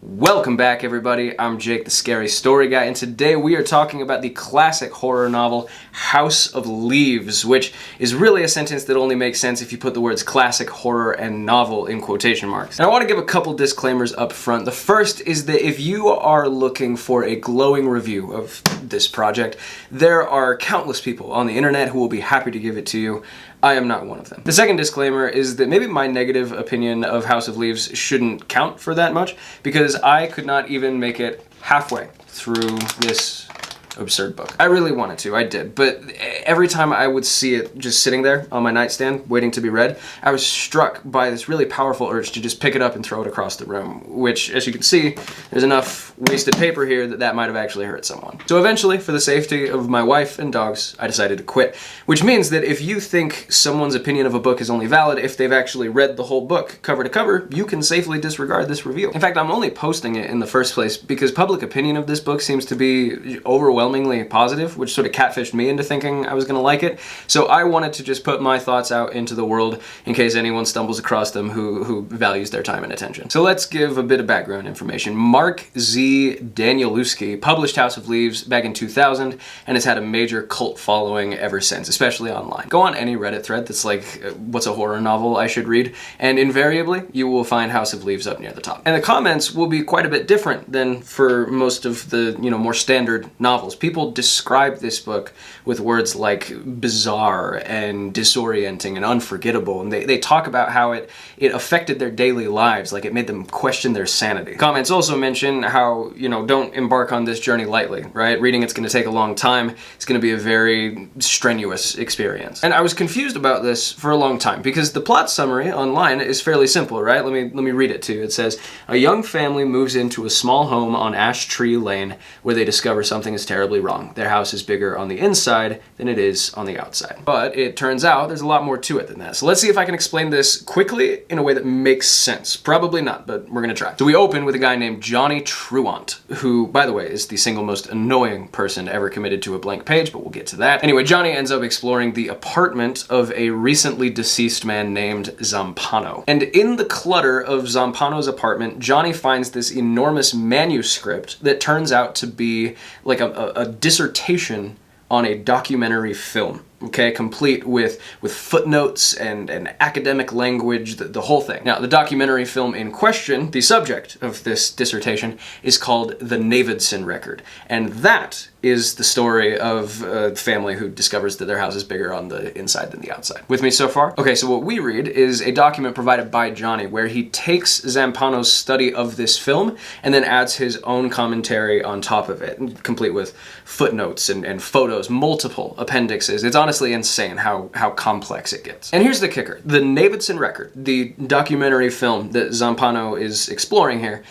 Welcome back, everybody. I'm Jake, the Scary Story Guy, and today we are talking about the classic horror novel House of Leaves, which is really a sentence that only makes sense if you put the words classic, horror, and novel in quotation marks. And I want to give a couple disclaimers up front. The first is that if you are looking for a glowing review of this project, there are countless people on the internet who will be happy to give it to you. I am not one of them. The second disclaimer is that maybe my negative opinion of House of Leaves shouldn't count for that much, because I could not even make it halfway through this absurd book. I really wanted to, I did, but every time I would see it just sitting there on my nightstand waiting to be read, I was struck by this really powerful urge to just pick it up and throw it across the room, which, as you can see, there's enough wasted paper here that might have actually hurt someone. So eventually, for the safety of my wife and dogs, I decided to quit, which means that if you think someone's opinion of a book is only valid if they've actually read the whole book cover to cover, you can safely disregard this review. In fact, I'm only posting it in the first place because public opinion of this book seems to be overwhelmingly positive, which sort of catfished me into thinking I was going to like it. So I wanted to just put my thoughts out into the world in case anyone stumbles across them who values their time and attention. So let's give a bit of background information. Mark Z. Danielewski published House of Leaves back in 2000 and has had a major cult following ever since, especially online. Go on any Reddit thread that's like, what's a horror novel I should read? And invariably, you will find House of Leaves up near the top. And the comments will be quite a bit different than for most of the, more standard novels. People describe this book with words like bizarre and disorienting and unforgettable, and they talk about how it affected their daily lives, like it made them question their sanity. Comments also mention how, don't embark on this journey lightly, right? Reading it's going to take a long time. It's going to be a very strenuous experience. And I was confused about this for a long time because the plot summary online is fairly simple, right? Let me read it to you. It says, a young family moves into a small home on Ash Tree Lane where they discover something is terribly wrong. Their house is bigger on the inside than it is on the outside. But it turns out there's a lot more to it than that. So let's see if I can explain this quickly in a way that makes sense. Probably not, but we're gonna try. So we open with a guy named Johnny Truant, who, by the way, is the single most annoying person ever committed to a blank page, but we'll get to that. Anyway, Johnny ends up exploring the apartment of a recently deceased man named Zampano. And in the clutter of Zampano's apartment, Johnny finds this enormous manuscript that turns out to be like a dissertation on a documentary film. Okay, complete with footnotes and academic language, the whole thing. Now, the documentary film in question, the subject of this dissertation, is called The Navidson Record. And that is the story of a family who discovers that their house is bigger on the inside than the outside. With me so far? Okay, so what we read is a document provided by Johnny where he takes Zampano's study of this film and then adds his own commentary on top of it, complete with footnotes and photos, multiple appendixes. It's honestly insane how complex it gets. And here's the kicker. The Navidson Record, the documentary film that Zampano is exploring here,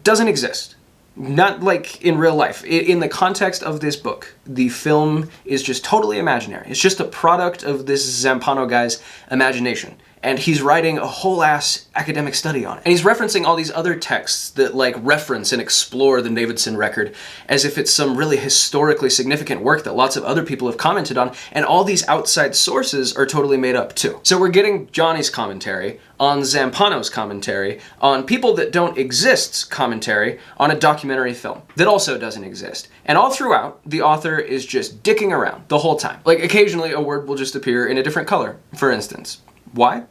doesn't exist. Not like in real life. In the context of this book, the film is just totally imaginary. It's just a product of this Zampano guy's imagination. And he's writing a whole ass academic study on it. And he's referencing all these other texts that reference and explore the Navidson Record as if it's some really historically significant work that lots of other people have commented on, and all these outside sources are totally made up too. So we're getting Johnny's commentary on Zampano's commentary, on people that don't exist's commentary on a documentary film that also doesn't exist. And all throughout, the author is just dicking around the whole time. Like occasionally a word will just appear in a different color, for instance. Why?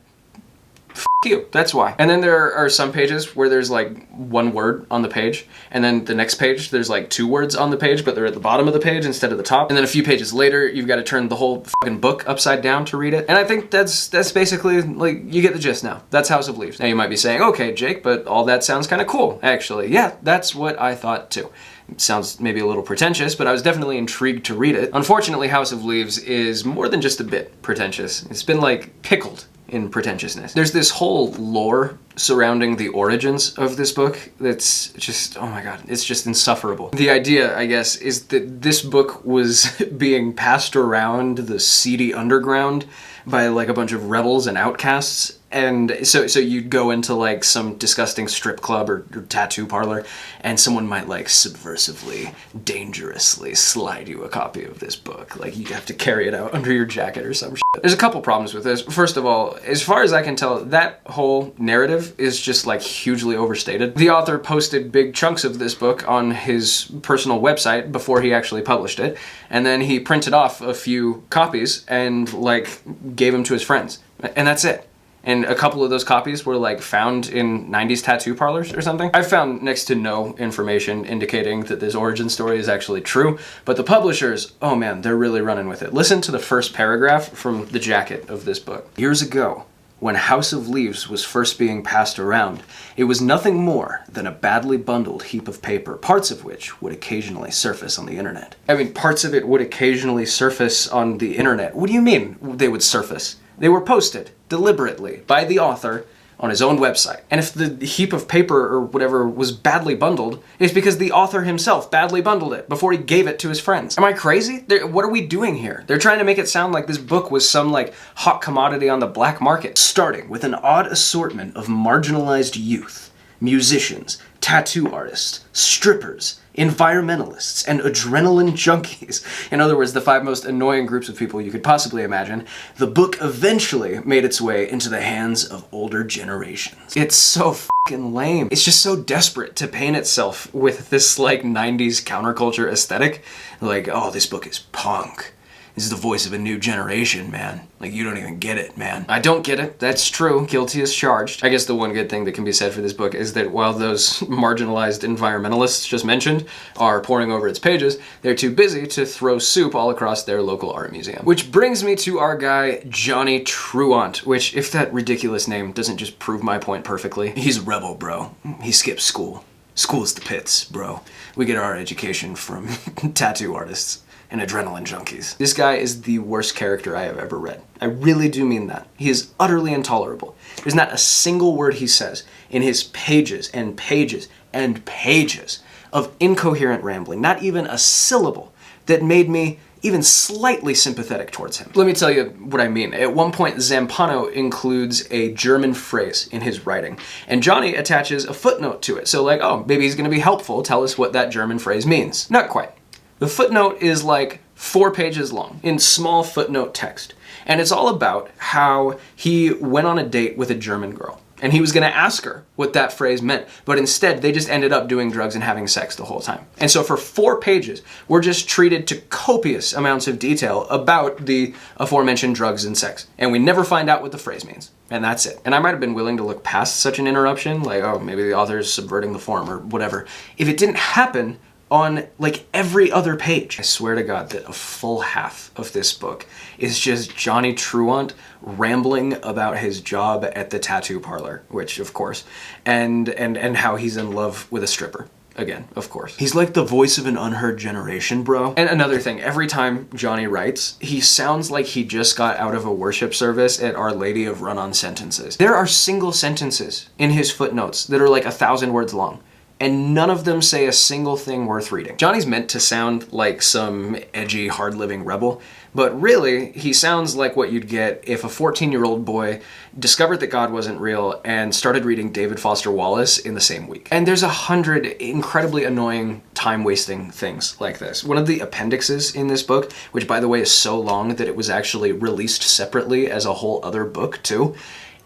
F you, that's why. And then there are some pages where there's like one word on the page, and then the next page there's like two words on the page, but they're at the bottom of the page instead of the top. And then a few pages later, you've got to turn the whole fucking book upside down to read it. And I think that's basically, like, you get the gist now. That's House of Leaves. Now you might be saying, okay, Jake, but all that sounds kind of cool, actually. Yeah, that's what I thought too. It sounds maybe a little pretentious, but I was definitely intrigued to read it. Unfortunately, House of Leaves is more than just a bit pretentious. It's been like pickled in pretentiousness. There's this whole lore surrounding the origins of this book that's just, oh my god, it's just insufferable. The idea, I guess, is that this book was being passed around the seedy underground by like a bunch of rebels and outcasts, and so you'd go into like some disgusting strip club or tattoo parlor, and someone might like subversively, dangerously slide you a copy of this book. Like you have to carry it out under your jacket or some shit. There's a couple problems with this. First of all, as far as I can tell, that whole narrative positive is just like hugely overstated. The author posted big chunks of this book on his personal website before he actually published it, and then he printed off a few copies and like gave them to his friends, and that's it. And a couple of those copies were like found in 90s tattoo parlors or something. I found next to no information indicating that this origin story is actually true, but the publishers, oh man, they're really running with it. Listen to the first paragraph from the jacket of this book. Years ago, when House of Leaves was first being passed around, it was nothing more than a badly bundled heap of paper, parts of which would occasionally surface on the internet. I mean, parts of it would occasionally surface on the internet. What do you mean they would surface? They were posted deliberately by the author on his own website. And if the heap of paper or whatever was badly bundled, it's because the author himself badly bundled it before he gave it to his friends. Am I crazy? What are we doing here? They're trying to make it sound like this book was some like hot commodity on the black market. Starting with an odd assortment of marginalized youth, musicians, tattoo artists, strippers, environmentalists, and adrenaline junkies. In other words, the 5 most annoying groups of people you could possibly imagine. The book eventually made its way into the hands of older generations. It's so fucking lame. It's just so desperate to paint itself with this like 90s counterculture aesthetic. Like, oh, this book is punk. This is the voice of a new generation, man. Like, you don't even get it, man. I don't get it. That's true. Guilty as charged. I guess the one good thing that can be said for this book is that while those marginalized environmentalists just mentioned are poring over its pages, they're too busy to throw soup all across their local art museum. Which brings me to our guy, Johnny Truant, which, if that ridiculous name doesn't just prove my point perfectly, he's a rebel, bro. He skips school. School's the pits, bro. We get our education from tattoo artists and adrenaline junkies. This guy is the worst character I have ever read. I really do mean that. He is utterly intolerable. There's not a single word he says in his pages and pages and pages of incoherent rambling, not even a syllable that made me even slightly sympathetic towards him. Let me tell you what I mean. At one point, Zampano includes a German phrase in his writing, and Johnny attaches a footnote to it. So like, oh, maybe he's gonna be helpful, tell us what that German phrase means. Not quite. The footnote is like 4 pages long in small footnote text. And it's all about how he went on a date with a German girl. And he was gonna ask her what that phrase meant. But instead, they just ended up doing drugs and having sex the whole time. And so for 4 pages, we're just treated to copious amounts of detail about the aforementioned drugs and sex. And we never find out what the phrase means. And that's it. And I might have been willing to look past such an interruption, like, oh, maybe the author's subverting the form or whatever, if it didn't happen on like every other page. I swear to God that a full half of this book is just Johnny Truant rambling about his job at the tattoo parlor, which of course, and how he's in love with a stripper. Again, of course. He's like the voice of an unheard generation, bro. And another thing, every time Johnny writes, he sounds like he just got out of a worship service at Our Lady of Run-On Sentences. There are single sentences in his footnotes that are like 1,000 words long, and none of them say a single thing worth reading. Johnny's meant to sound like some edgy, hard-living rebel, but really, he sounds like what you'd get if a 14-year-old boy discovered that God wasn't real and started reading David Foster Wallace in the same week. And there's 100 incredibly annoying, time-wasting things like this. One of the appendixes in this book, which by the way is so long that it was actually released separately as a whole other book too,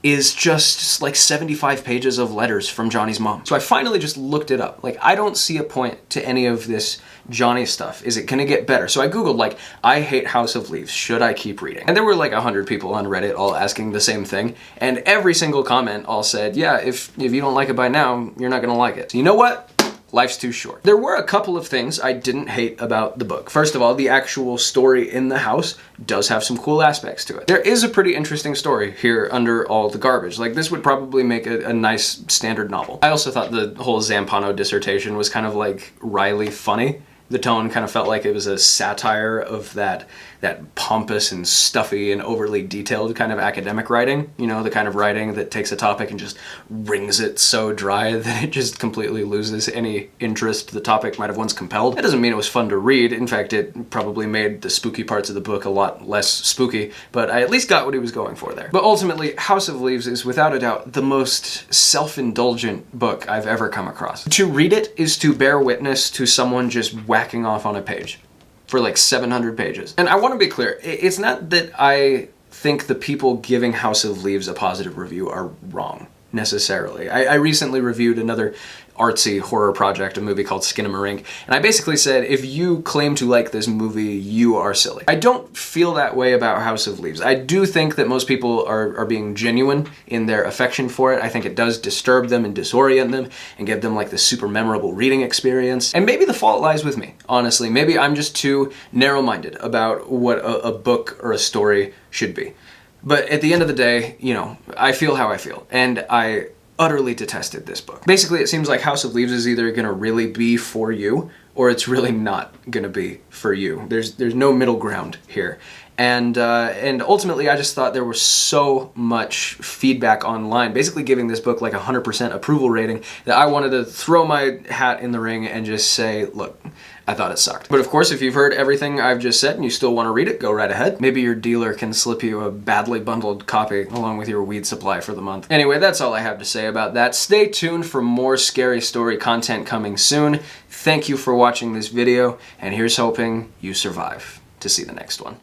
is just like 75 pages of letters from Johnny's mom. So I finally just looked it up. Like, I don't see a point to any of this Johnny stuff. Is it gonna get better? So I Googled like, I hate House of Leaves, should I keep reading? And there were like 100 people on Reddit all asking the same thing. And every single comment all said, yeah, if you don't like it by now, you're not gonna like it. So you know what? Life's too short. There were a couple of things I didn't hate about the book. First of all, the actual story in the house does have some cool aspects to it. There is a pretty interesting story here under all the garbage. Like, this would probably make a nice standard novel. I also thought the whole Zampano dissertation was kind of like wryly funny. The tone kind of felt like it was a satire of that pompous and stuffy and overly detailed kind of academic writing. You know, the kind of writing that takes a topic and just wrings it so dry that it just completely loses any interest the topic might have once compelled. That doesn't mean it was fun to read. In fact, it probably made the spooky parts of the book a lot less spooky, but I at least got what he was going for there. But ultimately, House of Leaves is without a doubt the most self-indulgent book I've ever come across. To read it is to bear witness to someone just whacking off on a page for like 700 pages. And I want to be clear, it's not that I think the people giving House of Leaves a positive review are wrong. necessarily. I recently reviewed another artsy horror project, a movie called Skinamarink, and I basically said, if you claim to like this movie, you are silly. I don't feel that way about House of Leaves. I do think that most people are being genuine in their affection for it. I think it does disturb them and disorient them and give them like this super memorable reading experience. And maybe the fault lies with me, honestly. Maybe I'm just too narrow-minded about what a book or a story should be. But at the end of the day, you know, I feel how I feel, and I utterly detested this book. Basically, it seems like House of Leaves is either gonna really be for you, or it's really not gonna be for you. There's no middle ground here. And ultimately, I just thought there was so much feedback online, basically giving this book like 100% approval rating, that I wanted to throw my hat in the ring and just say, look, I thought it sucked. But of course, if you've heard everything I've just said and you still want to read it, go right ahead. Maybe your dealer can slip you a badly bundled copy along with your weed supply for the month. Anyway, that's all I have to say about that. Stay tuned for more scary story content coming soon. Thank you for watching this video, and here's hoping you survive to see the next one.